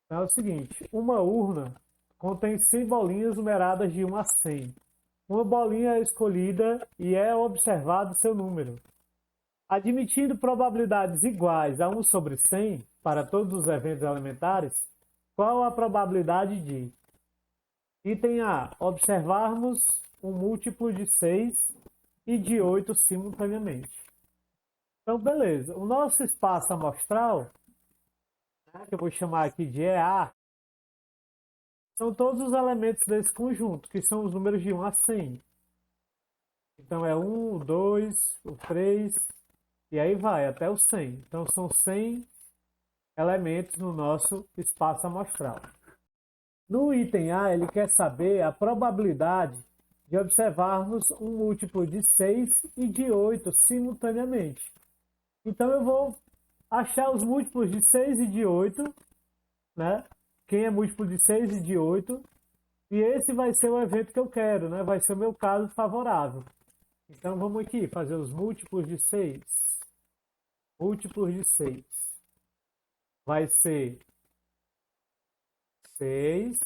Então é o seguinte, uma urna contém 100 bolinhas numeradas de 1 a 100. Uma bolinha é escolhida e é observado seu número. Admitindo probabilidades iguais a 1 sobre 100 para todos os eventos elementares, qual a probabilidade de: item A, observarmos um múltiplo de 6 e de 8 simultaneamente. Então, beleza. O nosso espaço amostral, que eu vou chamar aqui de EA, são todos os elementos desse conjunto, que são os números de 1 a 100. Então, é 1, o 2, o 3, e aí vai até o 100. Então, são 100 elementos no nosso espaço amostral. No item A, ele quer saber a probabilidade de observarmos um múltiplo de 6 e de 8 simultaneamente. Então, eu vou achar os múltiplos de 6 e de 8, né? Quem é múltiplo de 6 e de 8. E esse vai ser o evento que eu quero, né? Vai ser o meu caso favorável. Então, vamos aqui fazer os múltiplos de 6. Múltiplos de 6. Vai ser 6,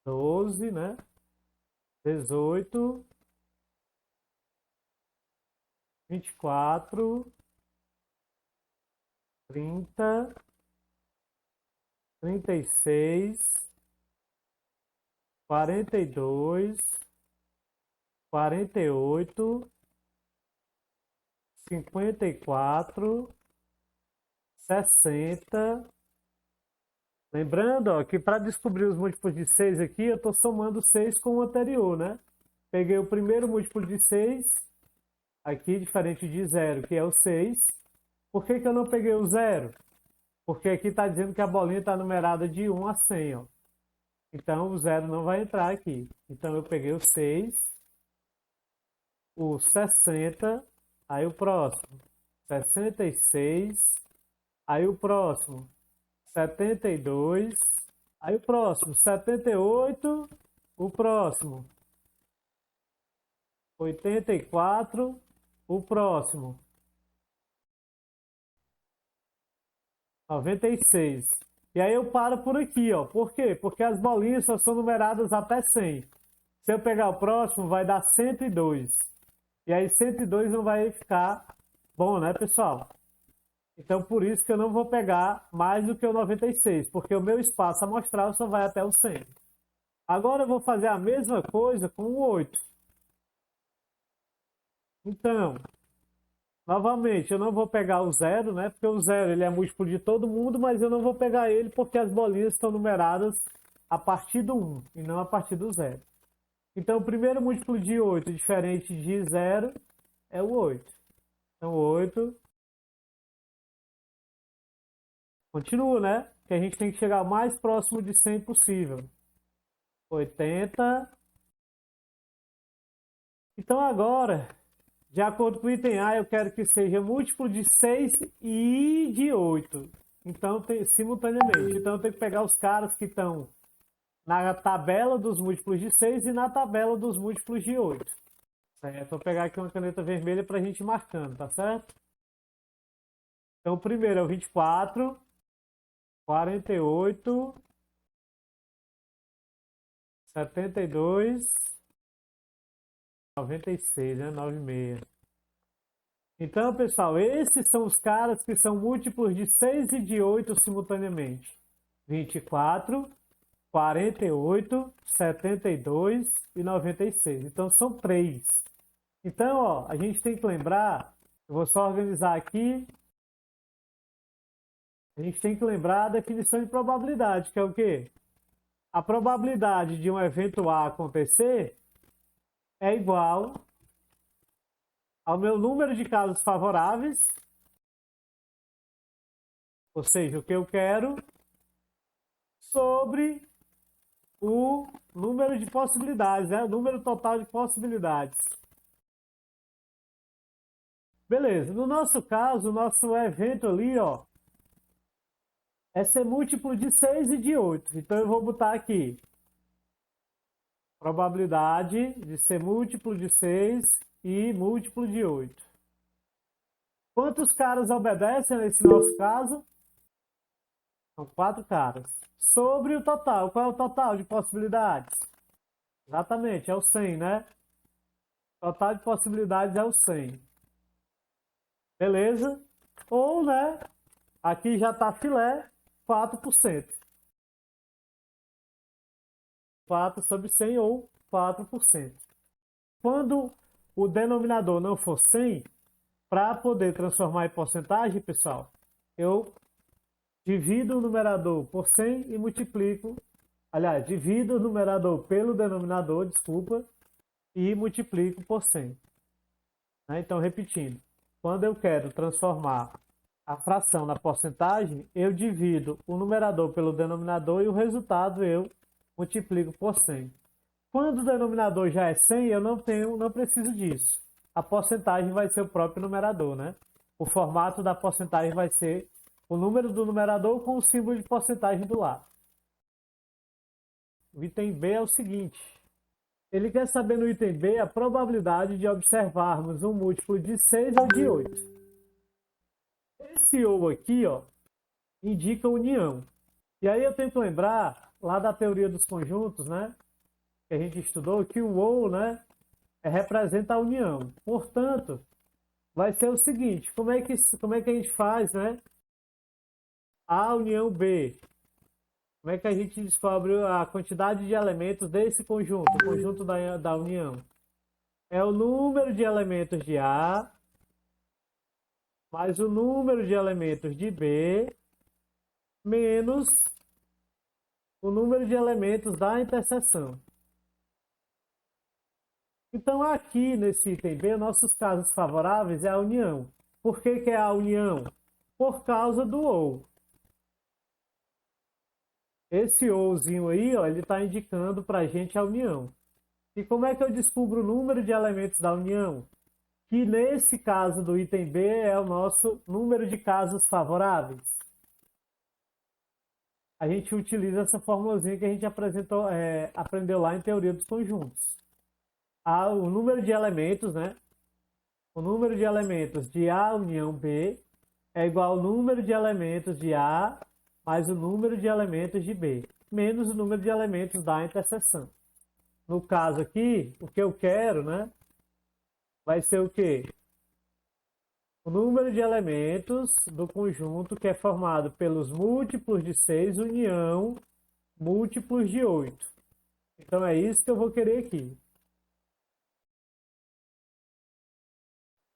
12, né? 18, 24, 30, 36, 42, 48, 54, 60. Lembrando, ó, que para descobrir os múltiplos de 6 aqui, eu estou somando 6 com o anterior, né? Peguei o primeiro múltiplo de 6, aqui diferente de 0, que é o 6. Por que que eu não peguei o 0? Porque aqui está dizendo que a bolinha está numerada de 1 a 100, ó. Então, o 0 não vai entrar aqui. Então, eu peguei o 6, o 60, aí o próximo, 66, aí o próximo, 72, aí o próximo, 78, o próximo, 84, o próximo, 96. E aí eu paro por aqui, ó. Por quê? Porque as bolinhas só são numeradas até 100. Se eu pegar o próximo, vai dar 102. E aí 102 não vai ficar bom, né, pessoal? Então, por isso que eu não vou pegar mais do que o 96, porque o meu espaço amostral só vai até o 100. Agora eu vou fazer a mesma coisa com o 8. Então, novamente, eu não vou pegar o 0, né? Porque o 0 ele é múltiplo de todo mundo, mas eu não vou pegar ele porque as bolinhas estão numeradas a partir do 1 e não a partir do 0. Então, o primeiro múltiplo de 8, diferente de 0, é o 8. Então, 8. Continua, né? Que a gente tem que chegar o mais próximo de 100 possível. 80. Então, agora, de acordo com o item A, eu quero que seja múltiplo de 6 e de 8. Então, simultaneamente. Então, eu tenho que pegar os caras que estão na tabela dos múltiplos de 6 e na tabela dos múltiplos de 8. Certo? Vou pegar aqui uma caneta vermelha para a gente ir marcando, tá certo? Então, o primeiro é o 24, 48, 72, 96, né? 96. Então, pessoal, esses são os caras que são múltiplos de 6 e de 8 simultaneamente. 24, 48, 72 e 96. Então, são 3. Então, ó, a gente tem que lembrar, eu vou só organizar aqui, a gente tem que lembrar a definição de probabilidade, que é o quê? A probabilidade de um evento A acontecer é igual ao meu número de casos favoráveis, ou seja, o que eu quero, sobre o número de possibilidades, né? O número total de possibilidades. Beleza, no nosso caso, o nosso evento ali, ó, é ser múltiplo de 6 e de 8. Então, eu vou botar aqui, probabilidade de ser múltiplo de 6 e múltiplo de 8. Quantos caras obedecem nesse nosso caso? São 4 caras. Sobre o total. Qual é o total de possibilidades? Exatamente, é o 100, né? O total de possibilidades é o 100. Beleza? Ou, né? Aqui já está filé, 4%. 4 sobre 100 ou 4%. Quando o denominador não for 100, para poder transformar em porcentagem, pessoal, eu divido o numerador por 100 e multiplico. Aliás, divido o numerador pelo denominador, desculpa, e multiplico por 100. Então, repetindo, quando eu quero transformar a fração na porcentagem, eu divido o numerador pelo denominador e o resultado eu multiplico por 100. Quando o denominador já é 100, eu não preciso disso. A porcentagem vai ser o próprio numerador, né? O formato da porcentagem vai ser o número do numerador com o símbolo de porcentagem do lado. O item B é o seguinte. Ele quer saber no item B a probabilidade de observarmos um múltiplo de 6 ou de 8. Esse ou aqui, ó, indica união. E aí eu tenho que lembrar, lá da teoria dos conjuntos, né? Que a gente estudou, que o ou, né? Representa a união. Portanto, vai ser o seguinte, como é que a gente faz, né? A união B. Como é que a gente descobre a quantidade de elementos desse conjunto, o conjunto da união? É o número de elementos de A mais o número de elementos de B menos o número de elementos da interseção. Então, aqui nesse item B, nossos casos favoráveis é a união. Por que que é a união? Por causa do ou. Esse ouzinho aí, ó, ele está indicando para a gente a união. E como é que eu descubro o número de elementos da união? Que nesse caso do item B é o nosso número de casos favoráveis. A gente utiliza essa formulazinha que a gente aprendeu lá em teoria dos conjuntos. O número de elementos, né? O número de elementos de A união B é igual ao número de elementos de A mais o número de elementos de B, menos o número de elementos da interseção. No caso aqui, o que eu quero, né? Vai ser o quê? O número de elementos do conjunto que é formado pelos múltiplos de 6 união múltiplos de 8. Então é isso que eu vou querer aqui.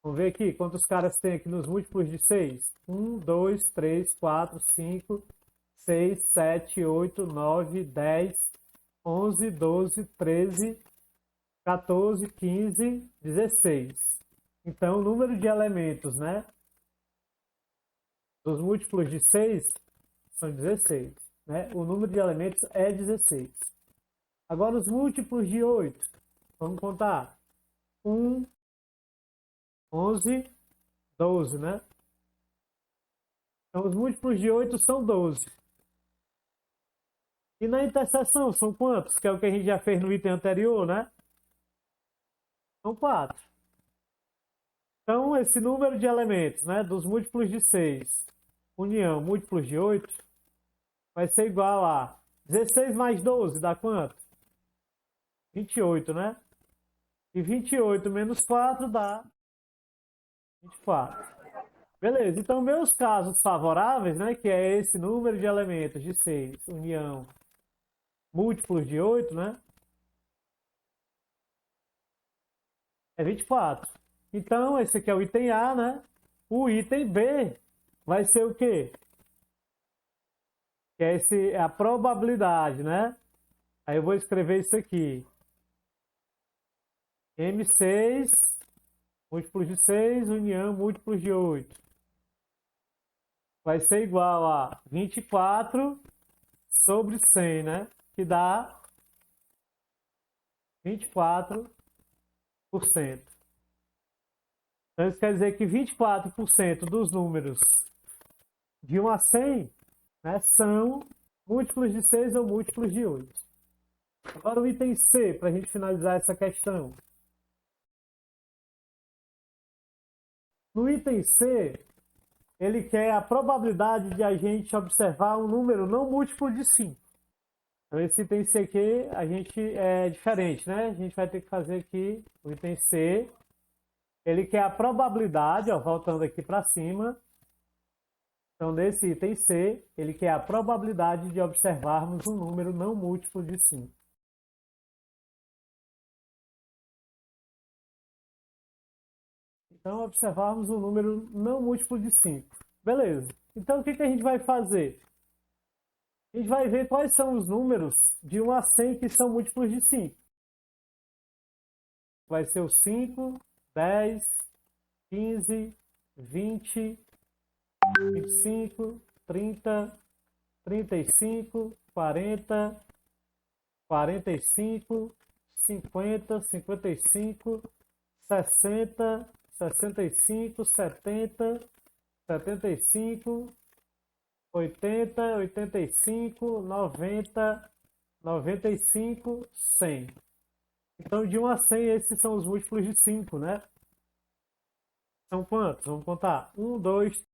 Vamos ver aqui quantos caras tem aqui nos múltiplos de 6. 1, 2, 3, 4, 5, 6, 7, 8, 9, 10, 11, 12, 13, 14, 15, 16. Então, o número de elementos, né, dos múltiplos de 6 são 16. Né? O número de elementos é 16. Agora, os múltiplos de 8. Vamos contar. 1, 11, 12, né? Então, os múltiplos de 8 são 12. E na interseção, são quantos? Que é o que a gente já fez no item anterior, né? São 4. Então, esse número de elementos, né, dos múltiplos de 6, união múltiplos de 8, vai ser igual a 16 mais 12, dá quanto? 28, né? E 28 menos 4 dá 24. Beleza, então meus casos favoráveis, né, que é esse número de elementos de 6, união múltiplos de 8, né? É 24. Então, esse aqui é o item A, né? O item B vai ser o quê? Que é a probabilidade, né? Aí eu vou escrever isso aqui. M6, múltiplos de 6, união múltiplos de 8. Vai ser igual a 24 sobre 100, né? Que dá 24%. Então, isso quer dizer que 24% dos números de 1 a 100, né, são múltiplos de 6 ou múltiplos de 8. Agora o item C, para a gente finalizar essa questão. No item C, ele quer a probabilidade de a gente observar um número não múltiplo de 5. Então, esse item C aqui, a gente é diferente, né? A gente vai ter que fazer aqui o item C. Ele quer a probabilidade, ó, voltando aqui para cima. Então, nesse item C, ele quer a probabilidade de observarmos um número não múltiplo de 5. Então, observarmos um número não múltiplo de 5. Beleza. Então, o que a gente vai fazer? A gente vai ver quais são os números de 1 a 100 que são múltiplos de 5. Vai ser o 5, 10, 15, 20, 25, 30, 35, 40, 45, 50, 55, 60, 65, 70, 75, 80, 85, 90, 95, 100. Então, de 1 a 100, esses são os múltiplos de 5, né? São quantos? Vamos contar. 1, 2,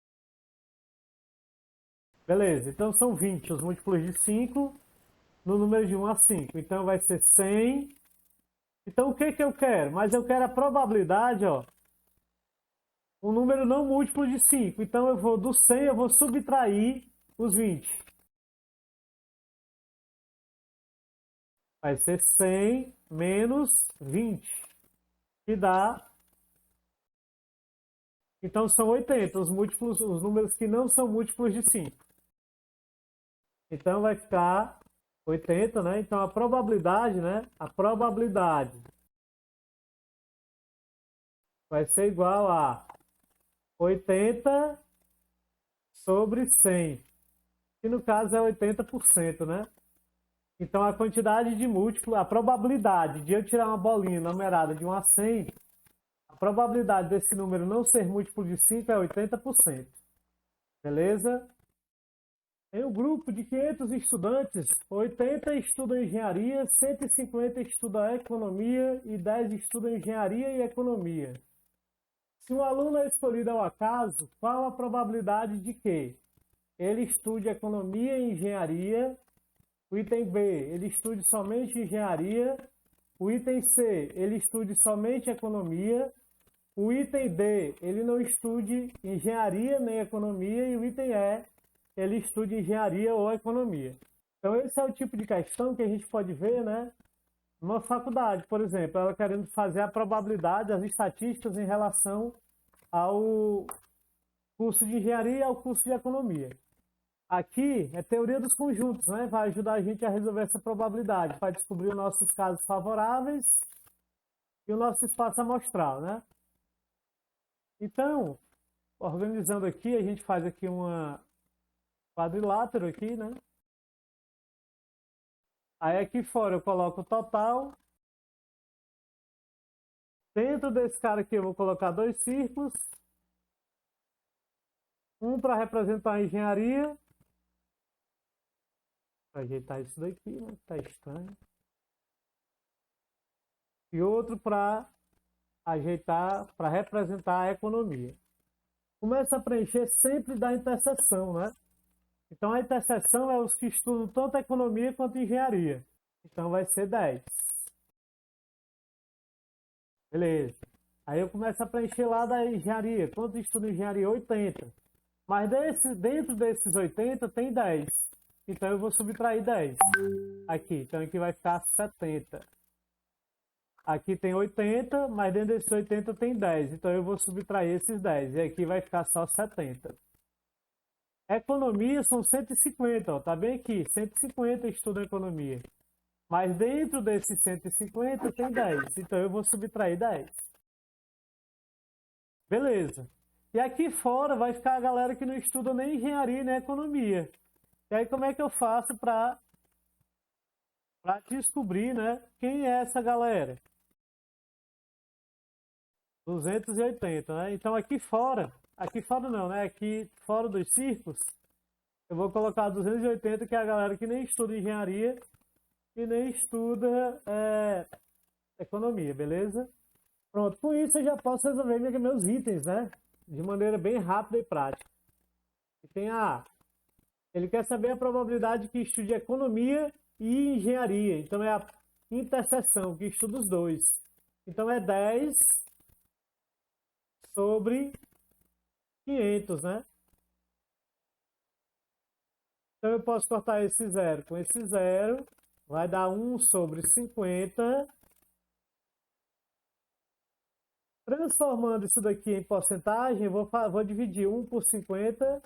beleza. Então, são 20 os múltiplos de 5 no número de 1 a 5. Então, vai ser 100. Então, o que eu quero? Mas eu quero a probabilidade, ó. Um número não múltiplo de 5. Então, eu vou do 100, eu vou subtrair os 20. Vai ser 100 menos 20, que dá... Então, são 80 os múltiplos, os números que não são múltiplos de 5. Então, vai ficar 80, né? Então, a probabilidade, né? A probabilidade vai ser igual a 80 sobre 100, que no caso é 80%, né? Então, a quantidade de múltiplo, a probabilidade de eu tirar uma bolinha numerada de 1 a 100, a probabilidade desse número não ser múltiplo de 5 é 80%. Beleza? Em um grupo de 500 estudantes, 80 estudam engenharia, 150 estudam economia e 10 estudam engenharia e economia. Se um aluno é escolhido ao acaso, qual a probabilidade de que ele estude economia e engenharia? O item B, ele estude somente engenharia. O item C, ele estude somente economia. O item D, ele não estude engenharia nem economia. E o item E, ele estude engenharia ou economia. Então, esse é o tipo de questão que a gente pode ver, né? Numa faculdade, por exemplo, ela querendo fazer a probabilidade, as estatísticas em relação ao curso de engenharia e ao curso de economia. Aqui é teoria dos conjuntos, né? Vai ajudar a gente a resolver essa probabilidade, para descobrir os nossos casos favoráveis e o nosso espaço amostral, né? Então, organizando aqui, a gente faz aqui uma quadrilátero aqui, né? Aí aqui fora eu coloco o total. Dentro desse cara aqui eu vou colocar 2 círculos. Um para representar a engenharia. Vou ajeitar isso daqui, né? Tá estranho. E outro para ajeitar, para representar a economia. Começa a preencher sempre da interseção, né? Então a interseção é os que estudam tanto economia quanto engenharia. Então vai ser 10. Beleza. Aí eu começo a preencher lá da engenharia. Quanto estuda engenharia? 80. Mas dentro desses 80 tem 10. Então eu vou subtrair 10. Aqui. Então aqui vai ficar 70. Aqui tem 80, mas dentro desses 80 tem 10. Então eu vou subtrair esses 10. E aqui vai ficar só 70. Economia são 150, ó. Tá bem aqui. 150 estudam economia. Mas dentro desses 150 tem 10. Então eu vou subtrair 10. Beleza. E aqui fora vai ficar a galera que não estuda nem engenharia nem economia. E aí como é que eu faço para descobrir, né, quem é essa galera? 280, né? Então aqui fora não, né? Aqui fora dos círculos, eu vou colocar 280, que é a galera que nem estuda engenharia e nem estuda economia, beleza? Pronto, com isso eu já posso resolver meus itens, né? De maneira bem rápida e prática. Item A. Ele quer saber a probabilidade que estude economia e engenharia. Então, é a interseção que estuda os dois. Então, é 10 sobre 500, né? Então, eu posso cortar esse zero com esse zero. Vai dar 1 sobre 50. Transformando isso daqui em porcentagem, vou dividir 1 por 50.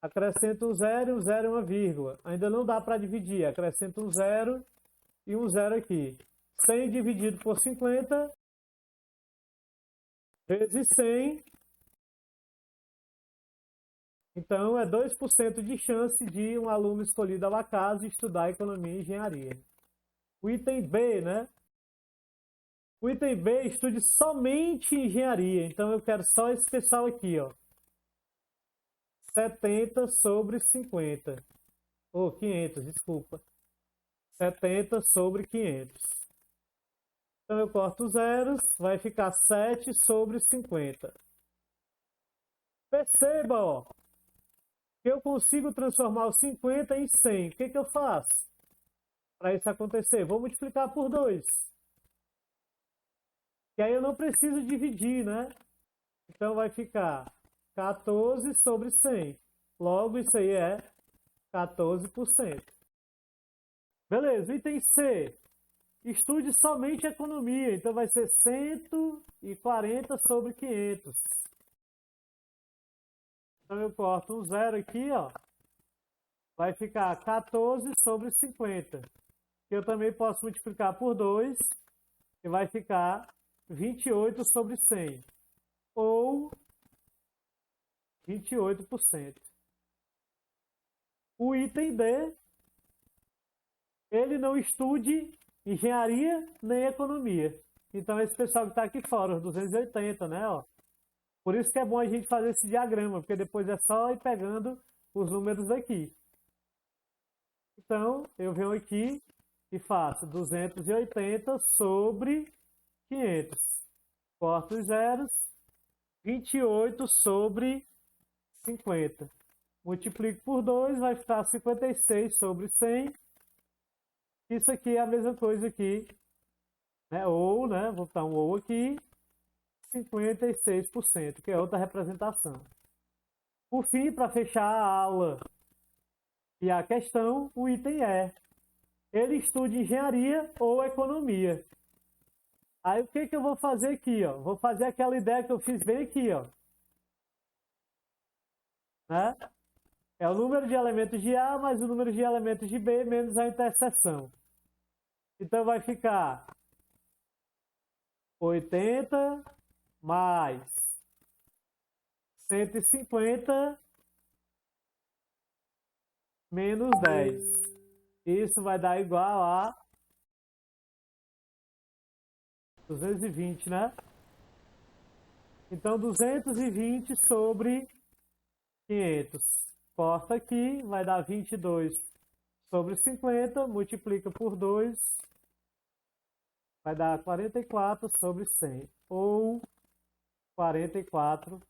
Acrescento um zero e um zero é uma vírgula. Ainda não dá para dividir. Acrescento um zero e um zero aqui. 100 dividido por 50 vezes 100. Então, é 2% de chance de um aluno escolhido ao acaso estudar economia e engenharia. O item B, né? O item B, estude somente engenharia. Então, eu quero só esse pessoal aqui, ó. 70 sobre 50. Ou 500, desculpa. 70 sobre 500. Então, eu corto os zeros, vai ficar 7 sobre 50. Perceba, ó, que eu consigo transformar os 50 em 100. O que que eu faço para isso acontecer? Vou multiplicar por 2. E aí eu não preciso dividir, né? Então, vai ficar 14 sobre 100. Logo, isso aí é 14%. Beleza, item C. Estude somente economia. Então, vai ser 140 sobre 500. Então, eu corto um zero aqui, ó. Vai ficar 14 sobre 50. Eu também posso multiplicar por 2. E vai ficar 28 sobre 100. Ou 28%. O item D, ele não estude engenharia nem economia. Então, esse pessoal que está aqui fora, os 280, né? Ó. Por isso que é bom a gente fazer esse diagrama, porque depois é só ir pegando os números aqui. Então, eu venho aqui e faço 280 sobre 500. Corto os zeros, 28 sobre 50. Multiplico por 2, vai ficar 56 sobre 100. Isso aqui é a mesma coisa aqui, né? Ou, né? Vou botar um ou aqui, 56%, que é outra representação. Por fim, para fechar a aula e a questão, o item é: ele estuda engenharia ou economia. Aí o que que eu vou fazer aqui, ó? Vou fazer aquela ideia que eu fiz bem aqui, ó. Né? É o número de elementos de A mais o número de elementos de B menos a interseção. Então vai ficar 80 mais 150 menos 10. Isso vai dar igual a 220, né? Então, 220 sobre 500. Corta aqui, vai dar 22 sobre 50, multiplica por 2, vai dar 44 sobre 100, ou 44%.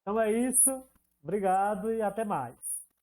Então é isso, obrigado e até mais.